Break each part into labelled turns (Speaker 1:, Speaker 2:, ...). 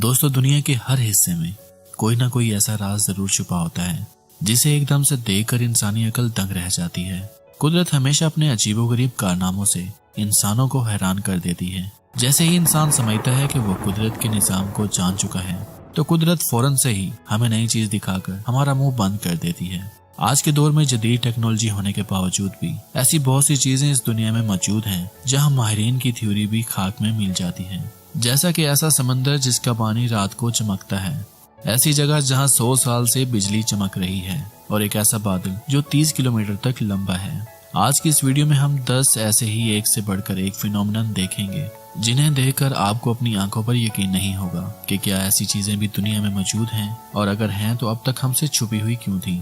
Speaker 1: दोस्तों, दुनिया के हर हिस्से में कोई ना कोई ऐसा राज जरूर छुपा होता है जिसे एकदम से देखकर इंसानी अकल दंग रह जाती है। कुदरत हमेशा अपने अजीबोगरीब कारनामों से इंसानों को हैरान कर देती है। जैसे ही इंसान समझता है कि वो कुदरत के निजाम को जान चुका है, तो कुदरत फौरन से ही हमें नई चीज दिखाकर हमारा मुंह बंद कर देती है। आज के दौर में जदीद टेक्नोलॉजी होने के बावजूद भी ऐसी बहुत सी चीजें इस दुनिया में मौजूद हैं जहां माहिरीन की थ्योरी भी खाक में मिल जाती है। जैसा कि ऐसा समंदर जिसका पानी रात को चमकता है, ऐसी जगह जहां 100 साल से बिजली चमक रही है, और एक ऐसा बादल जो 30 किलोमीटर तक लंबा है। आज की इस वीडियो में हम 10 ऐसे ही एक से बढ़कर एक फिनोमिनन देखेंगे जिन्हें देखकर आपको अपनी आंखों पर यकीन नहीं होगा कि क्या ऐसी चीजें भी दुनिया में मौजूद हैं, और अगर हैं तो अब तक हमसे छुपी हुई क्यों थी।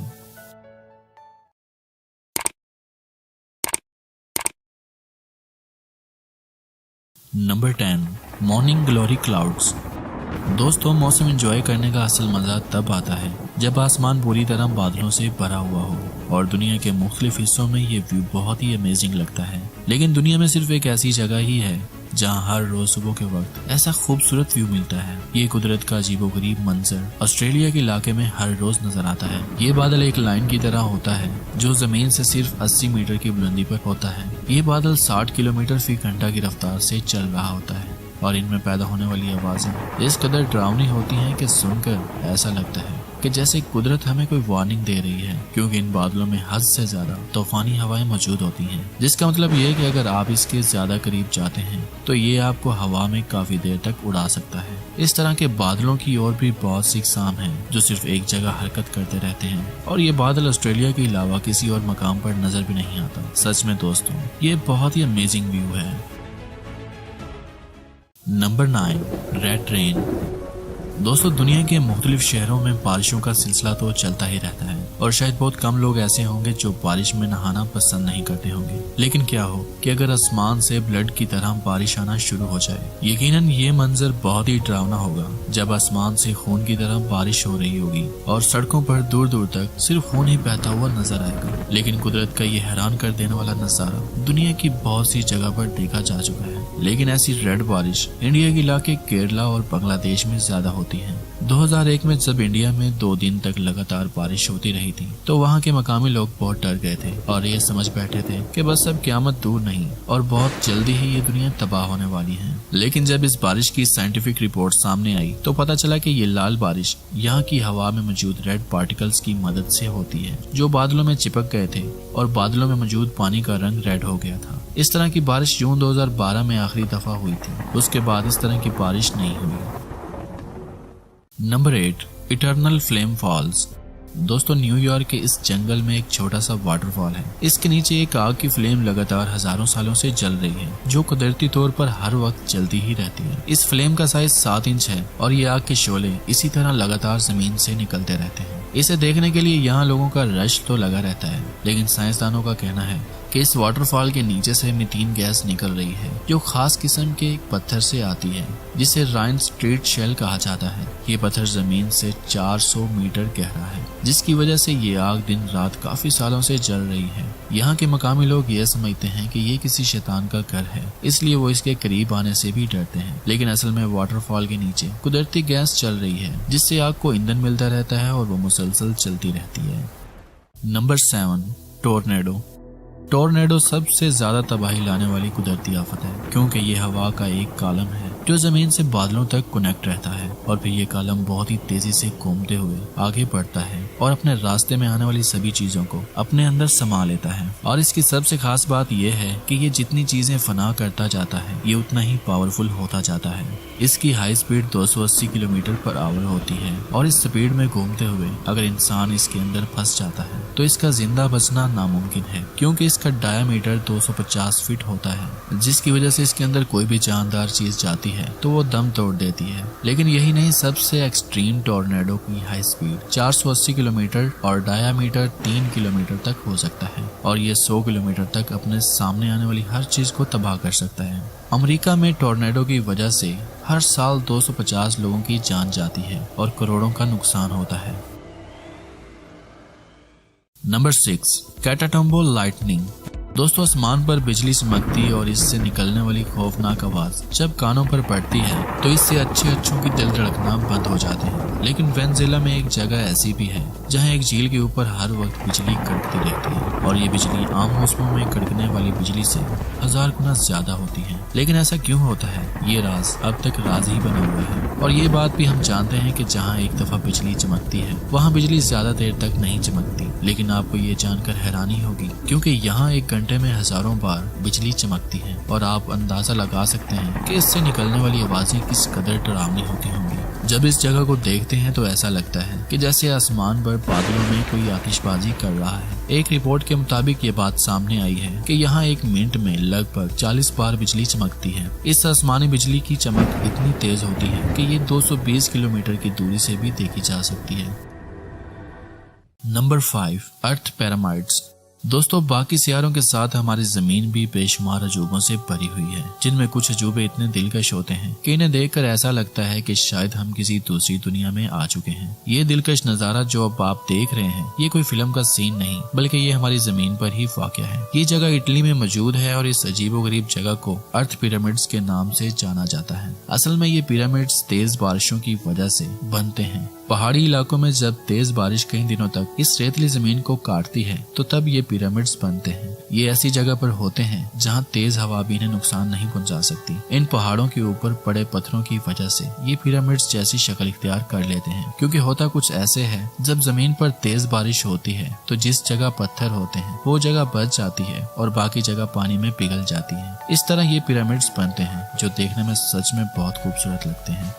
Speaker 1: Number 10, morning glory clouds. दोस्तों, मौसम एंजॉय करने का असल मजा तब आता है जब आसमान पूरी तरह बादलों से भरा हुआ हो और दुनिया के मुख्तलिफ हिस्सों में ये व्यू बहुत ही अमेजिंग लगता है। लेकिन दुनिया में सिर्फ एक ऐसी जगह ही है जहां हर रोज सुबह के वक्त ऐसा खूबसूरत व्यू मिलता है। ये कुदरत का अजीबोगरीब मंजर ऑस्ट्रेलिया के इलाके में हर रोज नजर आता है। ये बादल एक लाइन की तरह होता है जो जमीन से सिर्फ 80 मीटर की बुलंदी पर होता है। ये बादल 60 किलोमीटर फी घंटा की रफ्तार से चल रहा होता है और इनमें पैदा होने वाली आवाजें इस कदर डरावनी होती हैं कि सुनकर ऐसा लगता है कि जैसे कुदरत हमें कोई वार्निंग दे रही है, क्योंकि इन बादलों में हद से ज्यादा तूफानी हवाएं मौजूद होती हैं, जिसका मतलब ये है कि अगर आप इसके ज्यादा करीब जाते हैं तो ये आपको हवा में काफी देर तक उड़ा सकता है। इस तरह के बादलों की और भी बहुत सी अक़साम हैं जो सिर्फ एक जगह हरकत करते रहते हैं, और ये बादल ऑस्ट्रेलिया के अलावा किसी और मकाम पर नजर भी नहीं आता। सच में दोस्तों, ये बहुत ही अमेजिंग व्यू है। Number 9, red rain. दोस्तों, दुनिया के मुख्तलिफ शहरों में बारिशों का सिलसिला तो चलता ही रहता है, और शायद बहुत कम लोग ऐसे होंगे जो बारिश में नहाना पसंद नहीं करते होंगे। लेकिन क्या हो कि अगर आसमान से ब्लड की तरह बारिश आना शुरू हो जाए, यकीनन ये मंजर बहुत ही डरावना होगा जब आसमान से खून की तरह बारिश हो रही होगी और सड़कों पर दूर दूर तक सिर्फ खून ही बहता हुआ नजर आएगा। लेकिन कुदरत का ये हैरान कर देने वाला नजारा दुनिया की बहुत सी जगह पर देखा जा चुका है। लेकिन ऐसी रेड बारिश इंडिया के इलाके केरला और बांग्लादेश में ज्यादा होती है। 2001 में जब इंडिया में 2 दिन तक लगातार बारिश होती रही थी, तो वहाँ के मकामी लोग बहुत डर गए थे और ये समझ बैठे थे कि बस अब क़यामत दूर नहीं और बहुत जल्दी ही ये दुनिया तबाह होने वाली है। लेकिन जब इस बारिश की साइंटिफिक रिपोर्ट सामने आई तो पता चला कि ये लाल बारिश यहाँ की हवा में मौजूद रेड पार्टिकल्स की मदद से होती है, जो बादलों में चिपक गए थे और बादलों में मौजूद पानी का रंग रेड हो गया था। इस तरह की बारिश जून 2012 में आखिरी दफा हुई थी। उसके बाद इस तरह की बारिश नहीं हुई। Number 8, eternal flame falls. दोस्तों, न्यूयॉर्क के इस जंगल में एक छोटा सा वाटरफॉल है। इसके नीचे एक आग की फ्लेम लगातार हजारों सालों से जल रही है, जो कुदरती तौर पर हर वक्त जलती ही रहती है। इस फ्लेम का साइज 7 इंच है और ये आग के शोले इसी तरह लगातार जमीन से निकलते रहते हैं। इसे देखने के लिए यहाँ लोगों का रश तो लगा रहता है, लेकिन साइंसदानों का कहना है कि इस वाटरफॉल के नीचे से मीथेन गैस निकल रही है, जो खास किस्म के एक पत्थर से आती है जिसे राइन स्ट्रीट शेल कहा जाता है। ये पत्थर जमीन से 400 मीटर गहरा है, जिसकी वजह से ये आग दिन रात काफी सालों से जल रही है। यहाँ के मकामी लोग ये समझते हैं कि ये किसी शैतान का घर है, इसलिए वो इसके करीब आने से भी डरते हैं। लेकिन असल में वाटरफॉल के नीचे कुदरती गैस चल रही है, जिससे आग को ईंधन मिलता रहता है और वो मुसलसल चलती रहती है। Number 7, tornado. टोर्नेडो सबसे ज्यादा तबाही लाने वाली कुदरती आफत है, क्योंकि ये हवा का एक कॉलम है जो जमीन से बादलों तक कनेक्ट रहता है, और फिर ये कॉलम बहुत ही तेजी से घूमते हुए आगे बढ़ता है और अपने रास्ते में आने वाली सभी चीजों को अपने अंदर समा लेता है। और इसकी सबसे खास बात यह है कि ये जितनी चीजें फना करता जाता है, ये उतना ही पावरफुल होता जाता है। इसकी high speed 280 kilometre per hour होती है, और इस स्पीड में घूमते हुए अगर इंसान इसके अंदर फंस जाता है तो इसका जिंदा बचना नामुमकिन है, क्योंकि इसका डायमीटर 250 फीट होता है, जिसकी वजह से इसके अंदर कोई भी जानदार चीज जाती है तो वो दम तोड़ देती है। लेकिन यही नहीं, सबसे एक्सट्रीम टोर्नेडो की हाई स्पीड 480 किलोमीटर और डायमीटर 3 किलोमीटर तक हो सकता है, और ये 100 किलोमीटर तक अपने सामने आने वाली हर चीज को तबाह कर सकता है। अमेरिका में टोर्नेडो की वजह से हर साल 250 लोगों की जान जाती है और करोड़ों का नुकसान होता है। Number 6, Catatumbo lightning. दोस्तों आसमान पर बिजली चमकती और इससे निकलने वाली खौफनाक आवाज जब कानों पर पड़ती है तो इससे अच्छों की दिल धड़कना बंद हो जाते हैं। लेकिन वेनेजुएला में एक जगह ऐसी भी है जहां एक झील के ऊपर हर वक्त बिजली कड़कती रहती है और ये बिजली आम मौसमों में कड़कने वाली बिजली से 1000 गुना ज्यादा होती है। लेकिन ऐसा क्यों होता है, ये राज अब तक राज ही बना हुआ है। और ये बात भी हम जानते हैं कि जहाँ एक दफा बिजली चमकती है वहाँ बिजली ज्यादा देर तक नहीं चमकती। लेकिन आपको ये जानकर हैरानी होगी क्योंकि यहाँ एक घंटे में हजारों बार बिजली चमकती है और आप अंदाजा लगा सकते हैं कि इससे निकलने वाली आवाजें किस कदर डरावनी होती होंगी। जब इस जगह को देखते हैं तो ऐसा लगता है कि जैसे आसमान पर बादलों में कोई आतिशबाजी कर रहा है। एक रिपोर्ट के मुताबिक ये बात सामने आई है कि यहाँ एक मिनट में लगभग 40 बार बिजली चमकती है। इस आसमानी बिजली की चमक इतनी तेज होती है कि ये 220 किलोमीटर की दूरी से भी देखी जा सकती है। नंबर 5, अर्थ पिरामिड्स। दोस्तों बाकी सियारों के साथ हमारी जमीन भी बेशुमार अजूबों से भरी हुई है, जिनमें कुछ अजूबे इतने दिलकश होते हैं कि इन्हें देखकर ऐसा लगता है कि शायद हम किसी दूसरी दुनिया में आ चुके हैं। ये दिलकश नजारा जो अब आप देख रहे हैं ये कोई फिल्म का सीन नहीं बल्कि ये हमारी जमीन पर ही वाक़या है। ये जगह इटली में मौजूद है और इस अजीबोगरीब जगह को अर्थ पिरामिड्स के नाम से जाना जाता है। असल में ये पिरामिड्स तेज बारिशों की वजह से बनते हैं। पहाड़ी इलाकों में जब तेज बारिश कई दिनों तक इस रेतली जमीन को काटती है तो तब ये पिरामिड्स बनते हैं। ये ऐसी जगह पर होते हैं जहाँ तेज हवा भी इन्हें नुकसान नहीं पहुंचा सकती। इन पहाड़ों के ऊपर पड़े पत्थरों की वजह से ये पिरामिड्स जैसी शक्ल इख्तियार कर लेते हैं, क्योंकि होता कुछ ऐसे है जब जमीन पर तेज बारिश होती है तो जिस जगह पत्थर होते हैं वो जगह बच जाती है और बाकी जगह पानी में पिघल जाती है। इस तरह ये पिरामिड्स बनते हैं जो देखने में सच में बहुत खूबसूरत लगते हैं।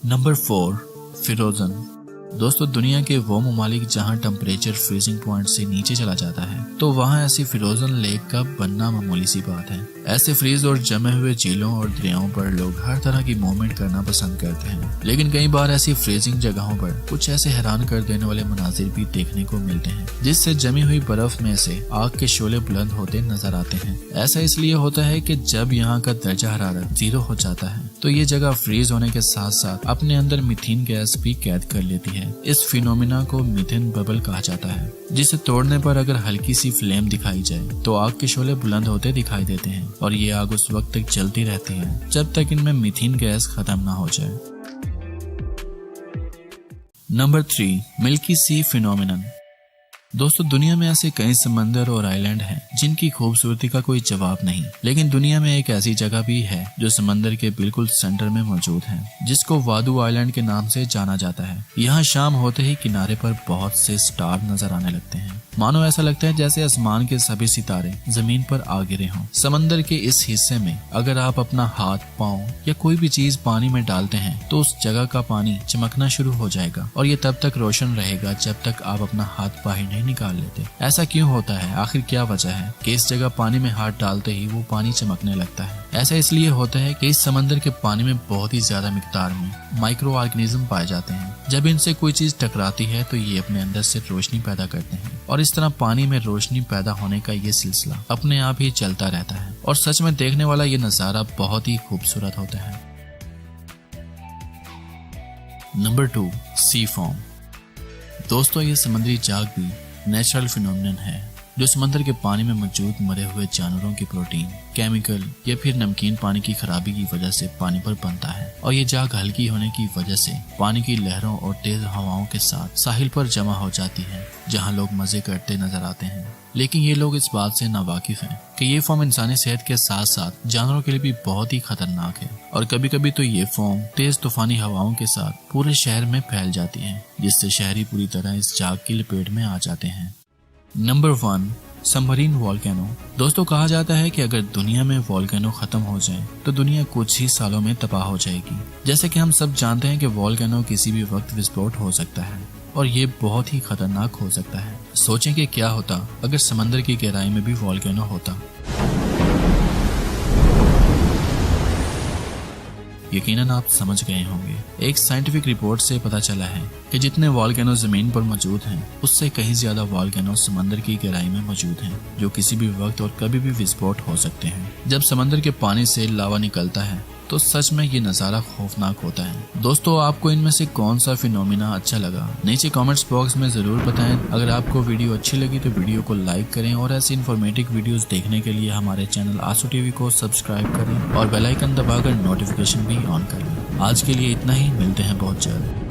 Speaker 1: नंबर 4, फिरोजन। दोस्तों दुनिया के वो ममालिक जहां टेम्परेचर फ्रीजिंग पॉइंट से नीचे चला जाता है तो वहां ऐसी फिरोजन लेक का बनना मामूली सी बात है। ऐसे फ्रीज और जमे हुए झीलों और दरियाओं पर लोग हर तरह की मूवमेंट करना पसंद करते हैं। लेकिन कई बार ऐसी फ्रीजिंग जगहों पर कुछ ऐसे हैरान कर देने वाले मनाजिर भी देखने को मिलते हैं जिससे जमी हुई बर्फ में से आग के शोले बुलंद होते नजर आते हैं। ऐसा इसलिए होता है कि जब यहाँ का दर्जा हरारत 0 हो जाता है तो ये जगह फ्रीज होने के साथ साथ अपने अंदर मीथेन गैस भी कैद कर लेती है। इस फिनोमिना को मीथेन बबल कहा जाता है, जिसे तोड़ने पर अगर हल्की सी फ्लेम दिखाई जाए तो आग के शोले बुलंद होते दिखाई देते हैं और ये आग उस वक्त तक जलती रहती है जब तक इनमें मीथेन गैस खत्म ना हो जाए। नंबर 3, मिल्की सी फिनोमिनन। दोस्तों दुनिया में ऐसे कई समंदर और आइलैंड हैं जिनकी खूबसूरती का कोई जवाब नहीं, लेकिन दुनिया में एक ऐसी जगह भी है जो समंदर के बिल्कुल सेंटर में मौजूद है, जिसको वादू आइलैंड के नाम से जाना जाता है। यहाँ शाम होते ही किनारे पर बहुत से स्टार नजर आने लगते हैं। मानो ऐसा लगता है जैसे आसमान के सभी सितारे जमीन पर आ गिरे हों। समंदर के इस हिस्से में अगर आप अपना हाथ, पाँव या कोई भी चीज पानी में डालते हैं तो उस जगह का पानी चमकना शुरू हो जाएगा और ये तब तक रोशन रहेगा जब तक आप अपना हाथ बाहर नहीं निकाल लेते। ऐसा क्यों होता है, आखिर क्या वजह है कि इस जगह पानी में हाथ डालते ही वो पानी चमकने लगता है? ऐसा इसलिए होता है कि इस समंदर के पानी में बहुत ही ज्यादा मिकदार में माइक्रो ऑर्गेनिज्म पाए जाते हैं। जब इनसे कोई चीज टकराती है तो ये अपने अंदर से रोशनी पैदा करते हैं और इस तरह पानी में रोशनी पैदा होने का ये सिलसिला अपने आप ही चलता रहता है और सच में देखने वाला ये नजारा बहुत ही खूबसूरत होता है। नंबर 2, सी फॉर्म। दोस्तों ये समुद्री जाग भी नेचुरल फिनोमिनन है जो समंदर के पानी में मौजूद मरे हुए जानवरों की प्रोटीन, केमिकल या फिर नमकीन पानी की खराबी की वजह से पानी पर बनता है। और ये जाग हल्की होने की वजह से पानी की लहरों और तेज हवाओं के साथ साहिल पर जमा हो जाती है, जहां लोग मजे करते नजर आते हैं। लेकिन ये लोग इस बात से नावाकिफ हैं कि ये फॉर्म इंसानी सेहत के साथ साथ जानवरों के लिए भी बहुत ही खतरनाक है और कभी कभी तो ये फॉर्म तेज तूफानी हवाओं के साथ पूरे शहर में फैल जाती है, जिससे शहरी पूरी तरह इस जाग की लपेट में आ जाते हैं। Number 1, submarine volcano. दोस्तों कहा जाता है कि अगर दुनिया में वोल्केनो खत्म हो जाए तो दुनिया कुछ ही सालों में तबाह हो जाएगी। जैसे कि हम सब जानते हैं कि वोल्केनो किसी भी वक्त विस्फोट हो सकता है और ये बहुत ही खतरनाक हो सकता है। सोचें कि क्या होता अगर समंदर की गहराई में भी वोल्केनो होता। यकीनन आप समझ गए होंगे। एक साइंटिफिक रिपोर्ट से पता चला है कि जितने वोल्केनो जमीन पर मौजूद हैं उससे कहीं ज्यादा वोल्केनो समंदर की गहराई में मौजूद हैं, जो किसी भी वक्त और कभी भी विस्फोट हो सकते हैं। जब समंदर के पानी से लावा निकलता है तो सच में ये नज़ारा खौफनाक होता है। दोस्तों, आपको इनमें से कौन सा फिनोमिना अच्छा लगा, नीचे कमेंट्स बॉक्स में ज़रूर बताएं। अगर आपको वीडियो अच्छी लगी तो वीडियो को लाइक करें और ऐसी इन्फॉर्मेटिव वीडियोस देखने के लिए हमारे चैनल आंसू टीवी को सब्सक्राइब करें और बेल आइकन दबाकर नोटिफिकेशन भी ऑन कर लें। आज के लिए इतना ही, मिलते हैं बहुत जल्द।